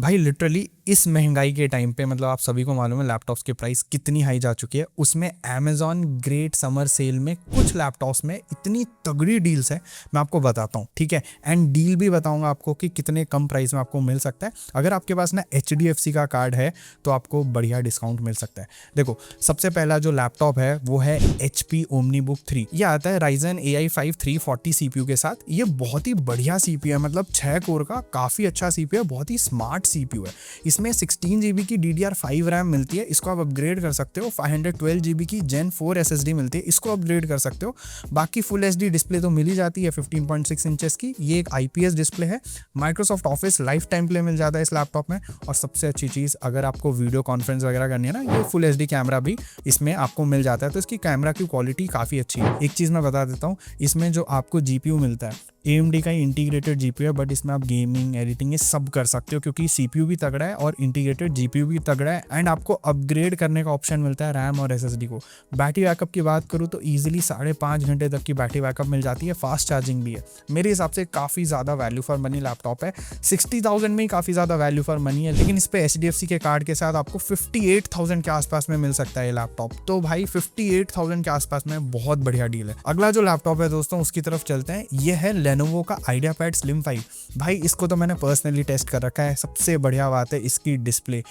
भाई लिटरली इस महंगाई के टाइम पे मतलब आप सभी को मालूम है लैपटॉप्स की प्राइस कितनी हाई जा चुकी है। उसमें अमेजॉन ग्रेट समर सेल में कुछ लैपटॉप्स में इतनी तगड़ी डील्स है, मैं आपको बताता हूँ, ठीक है। एंड डील भी बताऊंगा आपको कि कितने कम प्राइस में आपको मिल सकता है। अगर आपके पास ना HDFC का कार्ड है तो आपको बढ़िया डिस्काउंट मिल सकता है। देखो, सबसे पहला जो लैपटॉप है वो है HP OmniBook 3। ये आता है Ryzen AI5 340 CPU के साथ। ये बहुत ही बढ़िया CPU है, मतलब 6 कोर का काफ़ी अच्छा CPU है, बहुत ही स्मार्ट CPU है। इसमें 16 GB की DDR5 रैम मिलती है, इसको आप अपग्रेड कर सकते हो। 512 GB की Gen 4 SSD मिलती है, इसको अपग्रेड कर सकते हो। बाकी फुल HD डिस्प्ले तो मिल ही जाती है 15.6 इंचेस की। ये एक IPS डिस्प्ले है। Microsoft Office lifetime play मिल जाता है इस लैपटॉप में। और सबसे अच्छी चीज़, अगर आपको वीडियो कॉन्फ्रेंस वगैरह करनी है ना, ये फुल HD कैमरा भी इसमें आपको मिल जाता है, तो इसकी कैमरा की क्वालिटी काफ़ी अच्छी है। एक चीज़ मैं बता देता हूँ, इसमें जो आपको GPU मिलता है AMD का ही इंटीग्रेटेड GPU है, बट इसमें आप गेमिंग एडिटिंग ये सब कर सकते हो क्योंकि CPU भी तगड़ा है और इंटीग्रेटेड GPU भी तगड़ा है। एंड आपको अपग्रेड करने का ऑप्शन मिलता है रैम और SSD को। बैटरी बैकअप की बात करूँ तो ईजिली 5.5 घंटे तक की बैटरी बैकअप मिल जाती है। फास्ट चार्जिंग भी है। मेरे हिसाब से काफ़ी ज़्यादा वैल्यू फॉर मनी लैपटॉप है। 60,000 में ही काफ़ी ज़्यादा वैल्यू फॉर मनी है, लेकिन इस पर HDFC के कार्ड के साथ आपको 58,000 के आसपास में मिल सकता है ये लैपटॉप। तो भाई 58,000 के आसपास में बहुत बढ़िया डील है। अगला जो लैपटॉप है दोस्तों, उसकी तरफ चलते हैं। ये है Lenovo का IdeaPad Slim 5। भाई इसको तो मैंने पर्सनली टेस्ट कर रखा है। सबसे बढ़िया बात है इसकी डिस्प्ले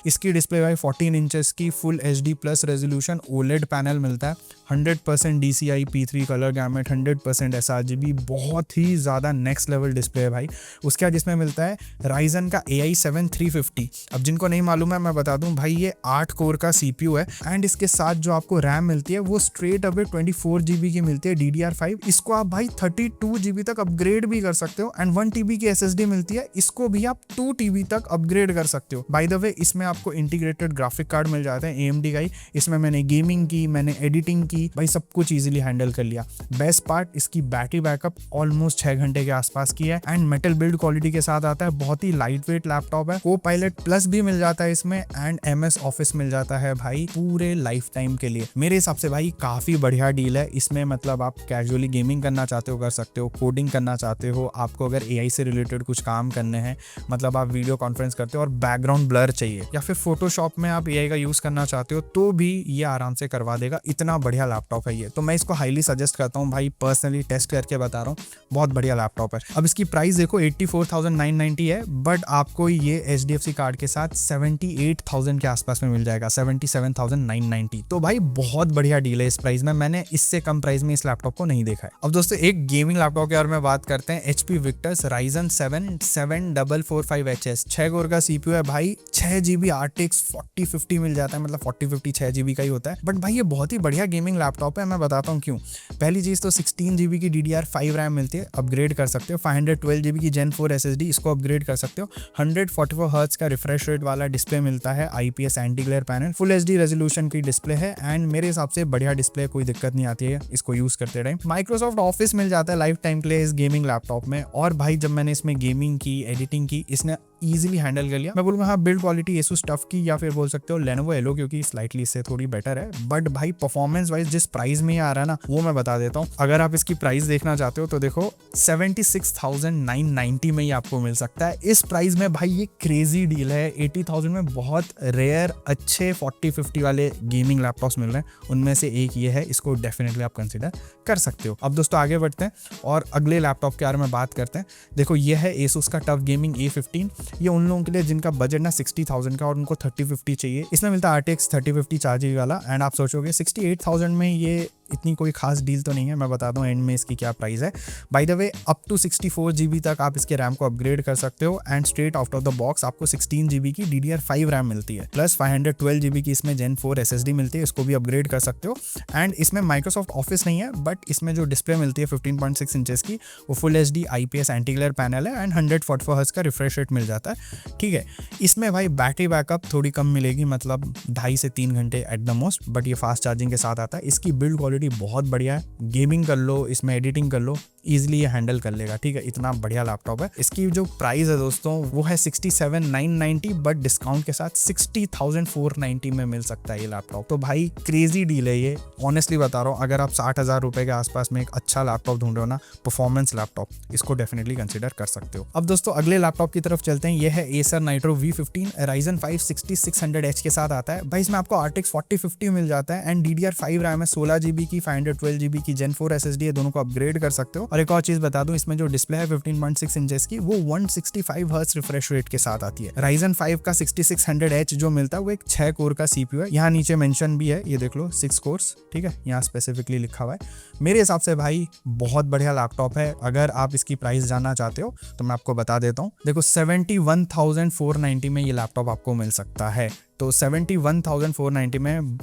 भाई 14 इंचेस की full HD plus resolution OLED panel मिलता है। 100% DCI P3 colour gamete, 100% sRGB, बहुत ही ज़्यादा नेक्स्ट लेवल डिस्प्ले है भाई। उसके बाद इसमें मिलता है Ryzen का AI7 350। अब जिनको नहीं मालूम है मैं बता दूं भाई, ये 8 कोर का CPU है। एंड इसके साथ जो आपको रैम मिलती है वो स्ट्रेट अवे 24 GB की मिलती है DDR5। इसको आप भाई 32 GB तक अपग्रेड भी कर सकते हो। एंड 1 TB की SSD मिलती है, इसको भी आप 2 TB तक अपग्रेड कर सकते हो। बाय द वे, इसमें आपको इंटीग्रेटेड ग्राफिक कार्ड मिल जाता है AMD का ही। इसमें मैंने गेमिंग की, मैंने एडिटिंग की, भाई सब कुछ इजीली हैंडल कर लिया। बेस्ट पार्ट, इसकी बैटरी बैकअप ऑलमोस्ट 6 घंटे के आसपास की है। एंड मेटल बिल्ड क्वालिटी के साथ आता है। बहुत ही लाइट वेट लैपटॉप है। Copilot प्लस भी मिल जाता है इसमें एंड MS ऑफिस मिल जाता है भाई पूरे लाइफ टाइम के लिए। मेरे हिसाब से भाई काफी बढ़िया डील है इसमें। मतलब आप कैजुअली गेमिंग करना चाहते हो कर सकते हो, कोडिंग करना चाहते हो, आपको अगर AI से रिलेटेड कुछ काम करने हैं, मतलब आप वीडियो कॉन्फ्रेंस करते हो और बैकग्राउंड ब्लर चाहिए या फिर फोटोशॉप में आप AI का यूज करना चाहते हो, तो भी ये आराम से करवा देगा। इतना बढ़िया लैपटॉप है ये, तो मैं इसको हाईली सजेस्ट करता हूँ भाई। पर्सनली टेस्ट करके बता रहा हूँ, बहुत बढ़िया लैपटॉप है। अब इसकी प्राइस देखो 84,990 है, बट आपको ये HDFC कार्ड के साथ 78,000 के आसपास में मिल जाएगा, 77,990। तो भाई बहुत बढ़िया डील है इस प्राइस में। मैंने इससे कम प्राइस में इस लैपटॉप को नहीं देखा है। अब दोस्तों एक गेमिंग लैपटॉप के बारे में बात करते हैं। HP Victus Ryzen 7 7445HS 6 core का CPU है भाई। 6 GB RTX 4050 मिल जाता है, मतलब 4050 6 GB का ही होता है। बट भाई ये बहुत ही बढ़िया गेमिंग लैपटॉप है, मैं बताता हूँ क्यों। पहली चीज तो 16 GB की DDR5 रैम मिलती है, अपग्रेड कर सकते हो। 512 GB की Gen 4 SSD, इसको अपग्रेड कर सकते हो। 144 हर्ट्ज का रिफ्रेश रेट वाला डिस्प्ले मिलता है, IPS anti glare panel, full HD resolution की डिस्प्ले है। एंड मेरे हिसाब से बढ़िया डिस्प्ले, कोई दिक्कत नहीं आती है इसको यूज करते टाइम। माइक्रोसॉफ्ट ऑफिस मिल जाता है लाइफ टाइम के लिए इस गेमिंग लैपटॉप में। और भाई जब मैंने इसमें गेमिंग की, एडिटिंग की, इसने इजीली हैंडल कर लिया। मैं बोलूंगा हाँ, बिल्ड क्वालिटी Asus टफ की या फिर बोल सकते हो Lenovo Elo, क्योंकि स्लाइटली इससे थोड़ी बेटर है। बट भाई परफॉर्मेंस वाइज जिस प्राइस में ये आ रहा है ना, वो मैं बता देता हूँ। अगर आप इसकी प्राइस देखना चाहते हो तो देखो 76,990 में ही आपको मिल सकता है। इस प्राइस में भाई ये क्रेजी डील है। 80,000 में बहुत रेयर अच्छे 4050 वाले गेमिंग लैपटॉप्स मिल रहे हैं, उनमें से एक ये है। इसको डेफिनेटली आप कंसिडर कर सकते हो। अब दोस्तों आगे बढ़ते हैं और अगले लैपटॉप के बारे में बात करते हैं। देखो ये है Asus का टफ गेमिंग A15। ये उन लोगों के लिए जिनका बजट ना 60,000 का और उनको 3050 चाहिए। इसमें मिलता है RTX 3050 4GB वाला। एंड आप सोचोगे 68,000 में ये इतनी कोई खास डील तो नहीं है। मैं बता दूं एंड में इसकी क्या प्राइस है। By the way, up to 64 GB तक आप इसके रैम को अपग्रेड कर सकते हो। And straight out of the box आपको 16 GB की DDR5 रैम मिलती है, प्लस 512 GB की इसमें Gen 4 SSD मिलती है, इसको भी अपग्रेड कर सकते हो। एंड इसमें माइक्रोसॉफ्ट ऑफिस नहीं है, बट इसमें जो डिस्प्ले मिलती है 15.6 इंचेस की, वो full HD IPS anti glare panel है। एंड 144 हर्ट्ज का रिफ्रेश रेट मिल जाता है, ठीक है। इसमें भाई बैटरी बैकअप थोड़ी कम मिलेगी, मतलब 2.5 से 3 घंटे एट द मोस्ट, बट ये फास्ट चार्जिंग के साथ आता है। इसकी बिल्ड क्वालिटी बहुत बढ़िया है। गेमिंग कर लो, इसमें एडिटिंग कर लो, ईजिली ये हैंडल कर लेगा, ठीक है। इतना बढ़िया लैपटॉप है। इसकी जो प्राइस है दोस्तों वो है 67,990, बट डिस्काउंट के साथ 60,490 में मिल सकता है ये लैपटॉप। तो भाई क्रेजी डील है ये, ऑनेस्टली बता रहा हूँ। अगर आप 60,000 रुपए के आसपास में एक अच्छा लैपटॉप ढूंढ रहे हो ना, परफॉर्मेंस लैपटॉप, इसको डेफिनेटली कंसिडर कर सकते हो। अब दोस्तों अगले लैपटॉप की तरफ चलते हैं। ये है Acer Nitro V15 Ryzen 5 6600H के साथ आता है। भाई इसमें आपको RTX 4050 मिल जाता है एंड DDR5 रैम है, 16GB की, 512GB की Gen 4 SSD है, दोनों को अपग्रेड कर सकते हो। और एक और चीज बता दूं, इसमें जो डिस्प्ले है 15.6 इंचेस की, वो 165 हर्ट्ज रिफ्रेश रेट के साथ आती है। Ryzen 5 का 6600H जो मिलता है वो एक 6 कोर का CPU है। यहाँ नीचे मेंशन भी है, ये देख लो 6 कोर्स, ठीक है, यहाँ स्पेसिफिकली लिखा हुआ है। मेरे हिसाब से भाई बहुत बढ़िया लैपटॉप है। अगर आप इसकी प्राइस जानना चाहते हो तो मैं आपको बता देता हूँ। देखो 71,490 में ये लैपटॉप आपको मिल सकता है। तो 71,490 में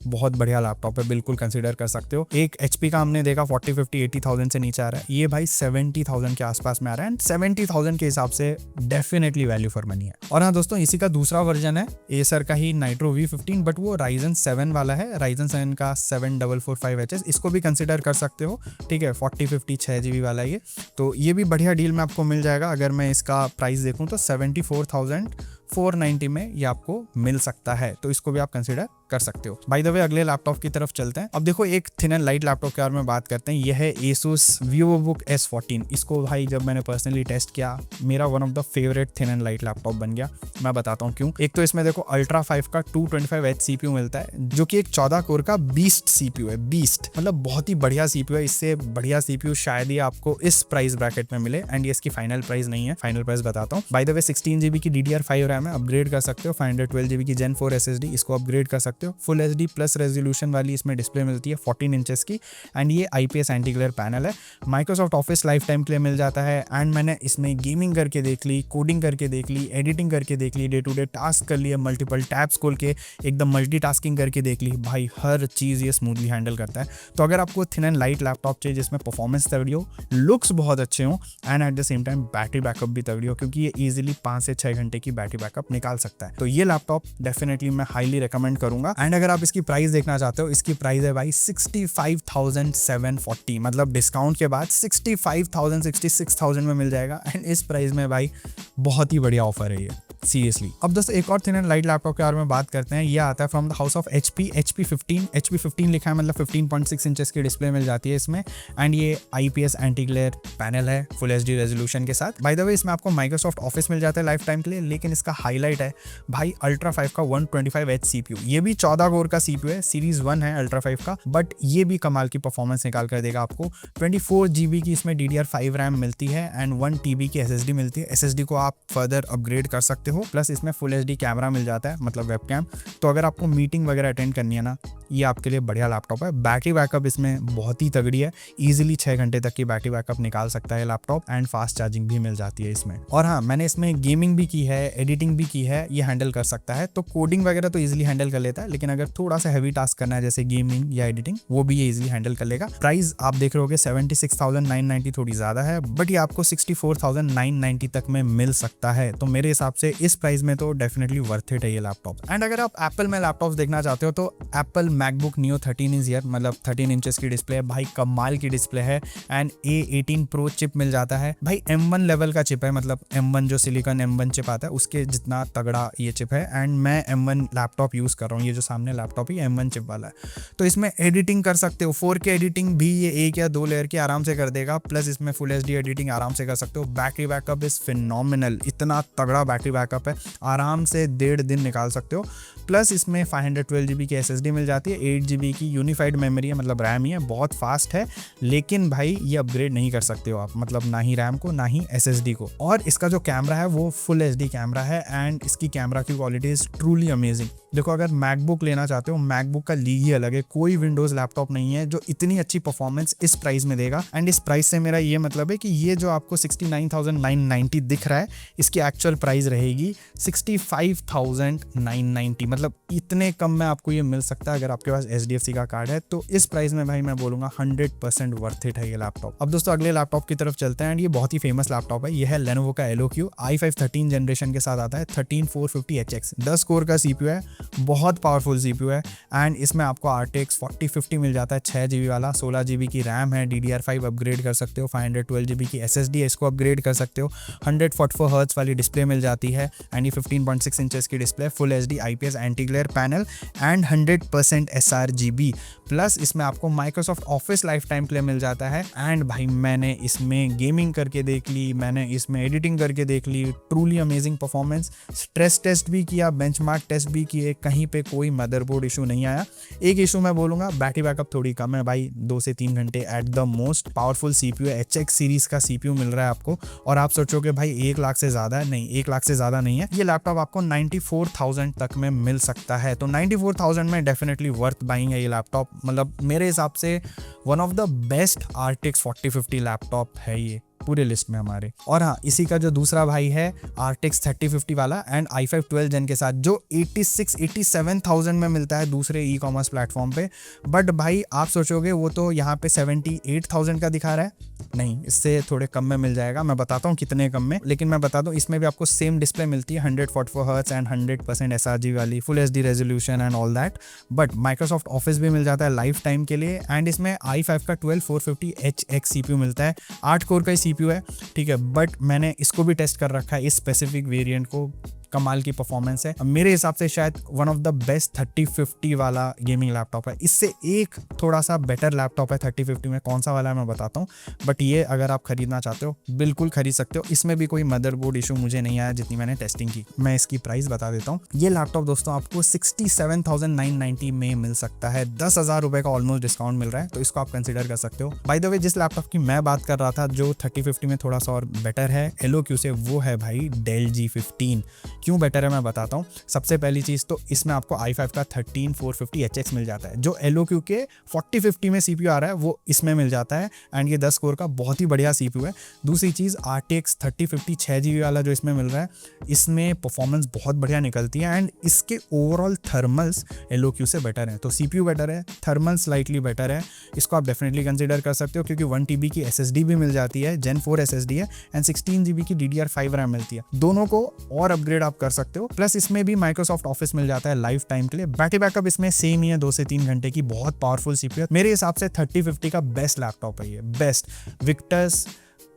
बहुत बढ़िया लैपटॉप है, बिल्कुल कंसीडर कर सकते हो। एक HP का हमने देखा 40, 50, 80,000 से नीचे आ रहा है, ये भाई 70,000 के आसपास में आ रहा है एंड 70,000 के हिसाब से डेफिनेटली वैल्यू फॉर मनी है। और हाँ दोस्तों, इसी का दूसरा वर्जन है Acer का ही Nitro V15, बट वो Ryzen 7 वाला है, Ryzen 7 का 7445HS, इसको भी कंसिडर कर सकते हो, ठीक है। 40, 50, 6GB वाला ये, तो ये भी बढ़िया डील में आपको मिल जाएगा। अगर मैं इसका प्राइस देखूँ तो 74,490 में ये आपको मिल सकता है, तो इसको भी आप कंसिडर कर सकते हो। बाय द वे अगले लैपटॉप की तरफ चलते हैं। अब देखो एक थिन एंड लाइट लैपटॉप के बारे में बात करते हैं। यह है Asus VivoBook S14। इसको भाई जब मैंने पर्सनली टेस्ट किया, मेरा one of the favourite thin and light laptop बन गया। मैं बताता हूँ क्यों। एक तो इसमें देखो Ultra 5 का 225H CPU मिलता है, जो कि एक 14 कोर का बीस्ट CPU है। बीस्ट मतलब बहुत ही बढ़िया CPU है। इससे बढ़िया CPU शायद ही आपको इस प्राइस ब्रैकेट में मिले एंड ये इसकी फाइनल प्राइस नहीं है। फाइनल प्राइस बताता हूँ। बाय द वे 16GB की DDR5 रैम है, अपग्रेड कर सकते हो। 512GB की Gen 4 SSD, इसको अपग्रेड कर सकते हो। फुल HD प्लस रेजोल्यूशन वाली इसमें डिस्प्ले मिलती है 14 इंचेस की एंड ये IPS एंटी ग्लेयर पैनल है। माइक्रोसॉफ्ट ऑफिस लाइफ टाइम के लिए मिल जाता है एंड मैंने इसमें गेमिंग करके देख ली, कोडिंग करके देख ली, एडिटिंग करके देख ली, डे टू डे टास्क कर लिए, मल्टीपल टैब्स खोल के एकदम मल्टीटास्किंग करके देख ली। भाई हर चीज़ ये स्मूथली हैंडल करता है। तो अगर आपको थिन एंड लाइट लैपटॉप चाहिए जिसमें परफॉर्मेंस तगड़ी हो, लुक्स बहुत अच्छे हो and at the same time battery backup भी तगड़ी हो, क्योंकि ये ईजिली 5 से 6 घंटे की बैटरी बैकअप निकाल सकता है, तो ये लैपटॉप डेफिनेटली मैं हाईली रिकमेंड करूंगा। एंड अगर आप इसकी प्राइस देखना चाहते हो, इसकी प्राइस है भाई 65,740, मतलब डिस्काउंट के बाद 65,000 66,000 में मिल जाएगा एंड इस प्राइस में भाई बहुत ही बढ़िया ऑफर है ये, सीरियसली। अब दोस्तों एक और थिन एंड लाइट लैपटॉप के बारे में बात करते हैं। ये आता है from the house of HP15 लिखा है, मतलब 15.6 इंचेस की डिस्प्ले मिल जाती है इसमें एंड ये IPS एंटी ग्लेयर पैनल है फुल HD रेजोल्यूशन के साथ। बाय द वे इसमें आपको माइक्रोसॉफ्ट ऑफिस मिल जाता है लाइफ टाइम के लिए, लेकिन इसका हाईलाइट है भाई Ultra 5 का 125H CPU। ये भी 14 कोर का CPU है, सीरीज 1 है Ultra 5 का, बट ये भी कमाल की परफॉर्मेंस निकाल कर देगा आपको। 24GB की इसमें DDR5 रैम मिलती है एंड 1TB की SSD मिलती है। SSD को आप फर्दर अपग्रेड कर सकते हो, प्लस इसमें फुल HD कैमरा मिल जाता है, मतलब वेबकैम। तो अगर आपको मीटिंग वगैरह अटेंड करनी है ना, ये आपके लिए बढ़िया लैपटॉप है। बैटरी बैकअप इसमें बहुत ही तगड़ी है, ईजिली 6 घंटे तक की बैटरी बैकअप निकाल सकता है लैपटॉप एंड फास्ट चार्जिंग भी मिल जाती है इसमें। और हाँ, मैंने इसमें गेमिंग भी की है, एडिटिंग भी की है, ये हैंडल कर सकता है। तो कोडिंग वगैरह तो ईजिली हैंडल कर लेता है, लेकिन अगर थोड़ा सा हैवी टास्क करना है जैसे गेमिंग या एडिटिंग, वो भी ये ईजिली हैंडल कर लेगा। प्राइस आप देख रहे होगे 76,990 थोड़ी ज्यादा है, बट ये आपको 64,990 तक में मिल सकता है। तो मेरे हिसाब से इस प्राइस में तो डेफिनेटली वर्थ इट है ये लैपटॉप। एंड अगर आप एप्पल में लैपटॉप देखना चाहते हो तो Apple MacBook Neo 13 is year, मतलब 13 इंचेस की डिस्प्ले है भाई, कमाल की डिस्प्ले है एंड A18 Pro चिप मिल जाता है भाई। M1 लेवल का चिप है, मतलब M1 जो सिलिकॉन M1 चिप आता है उसके जितना तगड़ा ये चिप है एंड मैं M1 लैपटॉप यूज कर रहा हूँ। ये जो सामने लैपटॉप है M1 चिप वाला है, तो इसमें एडिटिंग कर सकते हो। 4K एडिटिंग भी ये 1 या 2 लेयर की आराम से कर देगा, प्लस इसमें फुल HD एडिटिंग आराम से कर सकते हो। बैटरी बैकअप इज फिनोमिनल, इतना तगड़ा बैटरी बैकअप है, आराम से 1.5 दिन निकाल सकते हो। प्लस इसमें 512GB की SSD मिल जाती है, 8GB की यूनिफाइड मेमोरी है, मतलब रैम ही है, बहुत फास्ट है। लेकिन भाई ये अपग्रेड नहीं कर सकते हो आप, मतलब ना ही रैम को ना ही SSD को। और इसका जो कैमरा है वो फुल HD कैमरा है एंड इसकी कैमरा की क्वालिटी इज ट्रूली अमेजिंग। देखो अगर मैकबुक लेना चाहते हो, मैकबुक का लीग ही अलग है, कोई विंडोज लैपटॉप नहीं है जो इतनी अच्छी परफॉर्मेंस इस प्राइस में देगा। एंड इस प्राइस से मेरा ये मतलब है कि ये जो आपको 69,990 दिख रहा है, इसकी एक्चुअल प्राइस रहेगी 65,990, मतलब इतने कम में आपको ये मिल सकता है अगर आपके पास HDFC का कार्ड है तो इस प्राइस में भाई मैं बोलूँगा 100% वर्थ इट है ये लैपटॉप। अब दोस्तों अगले लैपटॉप की तरफ चलते हैं एंड ये बहुत ही फेमस लैपटॉप है। ये है Lenovo का Eloque i5 13 जनरेशन के साथ आता है 13450HX 10 कोर का CPU है, बहुत पावरफुल CPU है एंड इसमें आपको RTX 4050 मिल जाता है 6GB वाला, 16GB की रैम है, DDR5 अपग्रेड कर सकते हो, 512GB की SSD है, इसको अपग्रेड कर सकते हो, 144 हर्ट्ज वाली डिस्प्ले मिल जाती है एंड ये 15.6 इंचेस की display, full HD IPS anti glare panel and 100% sRGB plus इसमें आपको माइक्रोसॉफ्ट ऑफिस लाइफ टाइम के लिए मिल जाता है। एंड भाई मैंने इसमें गेमिंग करके देख ली, मैंने इसमें एडिटिंग करके देख ली, truly amazing performance, stress test भी किया, बेंचमार्क टेस्ट भी किए, कहीं पे कोई मदरबोर्ड इशू नहीं आया। एक इशू मैं बोलूँगा बैटरी बैकअप थोड़ी कम है भाई, 2 से 3 घंटे at the most. Powerful CPU है, HX सीरीज का CPU मिल रहा है आपको और आप सोचोगे भाई 1 लाख से ज़्यादा है, नहीं 1 लाख से ज़्यादा नहीं है। ये लैपटॉप आपको 94,000 तक में मिल सकता है, तो 94,000 में डेफिनेटली वर्थ बाइंग है ये लैपटॉप। मतलब मेरे हिसाब से one of the best RTX 4050 laptop है ये पूरे लिस्ट में हमारे। और हाँ, इसी का जो दूसरा भाई है RTX 3050 वाला एंड i5 12 जेन के साथ जो 86-87,000 में मिलता है दूसरे ई-कॉमर्स प्लेटफॉर्म पे। बट भाई आप सोचोगे वो तो यहाँ पे 78,000 का दिखा रहा है, नहीं इससे थोड़े कम में मिल जाएगा, मैं बताता हूँ कितने कम में। लेकिन मैं बता दूँ इसमें भी आपको सेम डिस्प्ले मिलती है 144 हर्ट्ज एंड 100% sRGB वाली, full HD resolution and all that. But Microsoft office भी मिल जाता है लाइफ टाइम के लिए एंड इसमें i5 का 12450HX CPU मिलता है, 8 कोर का CPU है, ठीक है। बट मैंने इसको भी टेस्ट कर रखा है, इस स्पेसिफिक वेरिएंट को, कमाल की परफॉर्मेंस है। मेरे हिसाब से शायद वन ऑफ द बेस्ट 3050 वाला गेमिंग लैपटॉप है। इससे एक थोड़ा सा बेटर लैपटॉप है 3050 में, कौन सा वाला है मैं बताता हूँ। बट ये अगर आप खरीदना चाहते हो बिल्कुल खरीद सकते हो, इसमें भी कोई मदरबोर्ड इशू मुझे नहीं आया जितनी मैंने टेस्टिंग की। मैं इसकी प्राइस बता देता हूँ। ये लैपटॉप दोस्तों आपको 67,990 में मिल सकता है, 10,000 रुपए का ऑलमोस्ट डिस्काउंट मिल रहा है, तो इसको आप कंसिडर कर सकते हो। बाय द वे जिस लैपटॉप की मैं बात कर रहा था जो 3050 में थोड़ा सा और बेटर है Eloque से, वो है भाई Dell G15। क्यों बेटर है मैं बताता हूँ। सबसे पहली चीज़ तो इसमें आपको i5 का 13450HX मिल जाता है, जो Eloque के 4050 में CPU आ रहा है वो इसमें मिल जाता है एंड ये 10 कोर का बहुत ही बढ़िया CPU है। दूसरी चीज़ RTX 3050 6GB वाला जो इसमें मिल रहा है, इसमें परफॉर्मेंस बहुत बढ़िया निकलती है एंड इसके ओवरऑल थर्मल्स Eloque से बेटर है, तो CPU बेटर है, थर्मल स्लाइटली बेटर है, इसको आप डेफिनेटली कंसिडर कर सकते हो क्योंकि 1 TB की SSD भी मिल जाती है, Gen 4 SSD है एंड 16 GB की DDR5 रैम मिलती है। दोनों को और अपग्रेड आप कर सकते हो। प्लस इसमें भी माइक्रोसॉफ्ट ऑफिस मिल जाता है लाइफ टाइम के लिए। बैटरी बैकअप इसमें सेम ही है, 2 से 3 घंटे की, बहुत पावरफुल CPU है। मेरे हिसाब से 3050 का बेस्ट लैपटॉप है ये, best. Victus,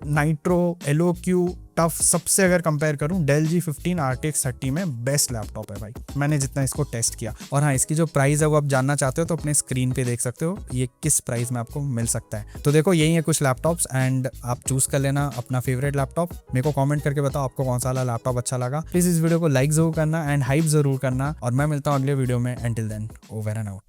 nitro, Eloque, tough, सबसे अगर कंपेयर करूं Dell G15 RTX 30 में बेस्ट लैपटॉप है भाई, मैंने जितना इसको टेस्ट किया। और हाँ, इसकी जो प्राइस है वो आप जानना चाहते हो तो अपने स्क्रीन पे देख सकते हो ये किस प्राइस में आपको मिल सकता है। तो देखो यही है कुछ लैपटॉप्स एंड आप चूज कर लेना अपना फेवरेट लैपटॉप। मेरे को कमेंट करके बताओ आपको कौन सा वाला लैपटॉप अच्छा लगा। प्लीज इस वीडियो को लाइक जरूर करना एंड हाइप जरूर करना और मैं मिलता हूँ अगले वीडियो में। Until then, over and out.